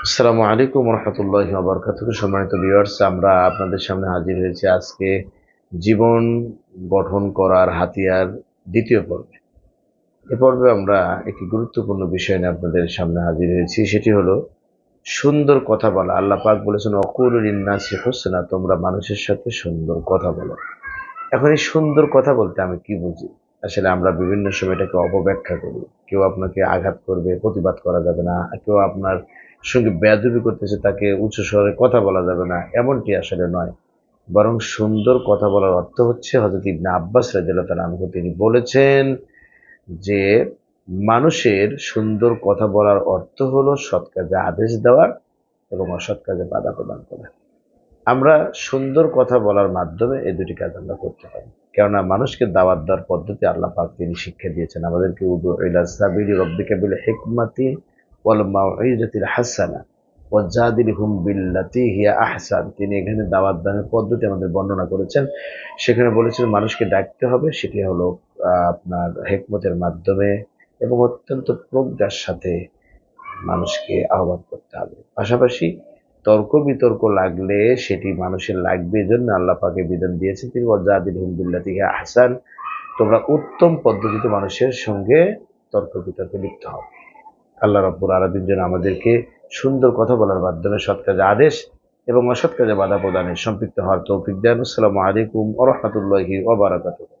আসসালামু আলাইকুম রহমতুল্লাহি ওয়া বারাকাতুহু। সম্মানিত ভিউয়ার্স, আমরা আপনাদের সামনে হাজির হয়েছি আজকে জীবন গঠন করার হাতিয়ার দ্বিতীয় পর্বে। এ পর্বে আমরা একটি গুরুত্বপূর্ণ বিষয় নিয়ে আপনাদের সামনে হাজির হয়েছি, সেটি হলো সুন্দর কথা বলা। আল্লাহ পাক বলেছেন, ওয়াকুলু লিন-নাসি হুসনা, তোমরা মানুষের সাথে সুন্দর কথা বলো। এখন এই সুন্দর কথা বলতে আমি কি বুঝি? আসলে আমরা বিভিন্ন সময় এটাকে অপব্যাখ্যা করি। কেউ আপনাকে আঘাত করবে, প্রতিবাদ করা যাবে না। কেউ আপনার সঙ্গে বেয়াদবি করতেছে, তাকে উচ্চ স্বরে কথা বলা যাবে না, এমনটি আসলে নয়। বরং সুন্দর কথা বলার অর্থ হচ্ছে, হযরত ইবনে আব্বাস রাদিয়াল্লাহু তাআলা আনহু তিনি বলেছেন যে মানুষের সুন্দর কথা বলার অর্থ হলো সৎ কাজে আদেশ দেওয়া এবং অসৎ কাজে বাধা প্রদান করা। আমরা সুন্দর কথা বলার মাধ্যমে এই দুটি কাজ আমরা করতে পারি। কেননা মানুষকে দাওয়াত দেওয়ার পদ্ধতি আল্লাহ পাক তিনি শিক্ষা দিয়েছেন আমাদেরকে, উদু ইলা সাবিলি রাব্বিকা বিল হিকমাতি ওয়াল মাউইজাতিল হাসানা ওয়াজাদিলহুম বিল্লাতি হিয়া আহসান। তিনি এখানে দাওয়াত দানের পদ্ধতি আমাদের বর্ণনা করেছেন। সেখানে বলেছেন মানুষকে ডাকতে হবে, সেটি হলো আপনার হিকমতের মাধ্যমে এবং অত্যন্ত প্রজ্ঞার সাথে মানুষকে আহ্বান করতে হবে। পাশাপাশি তর্ক বিতর্ক লাগলে সেটি মানুষের লাগবে, এজন্য আল্লাহ পাকে বিধান দিয়েছেন তিনি ওয়াজাদিলহুম বিল্লাতি হিয়া আহসান, তোমরা উত্তম পদ্ধতিতে মানুষের সঙ্গে তর্ক বিতর্কে লিপ্ত হও। আল্লাহ রাব্বুল আলামিন যেন আমাদেরকে সুন্দর কথা বলার মাধ্যমে সৎ কাজে আদেশ এবং অসৎ কাজে বাধা প্রদানে সম্পৃক্ত হওয়ার তৌফিক দেন। আসসালামু আলাইকুম ওয়া রাহমাতুল্লাহি ওয়া বারাকাতুহু।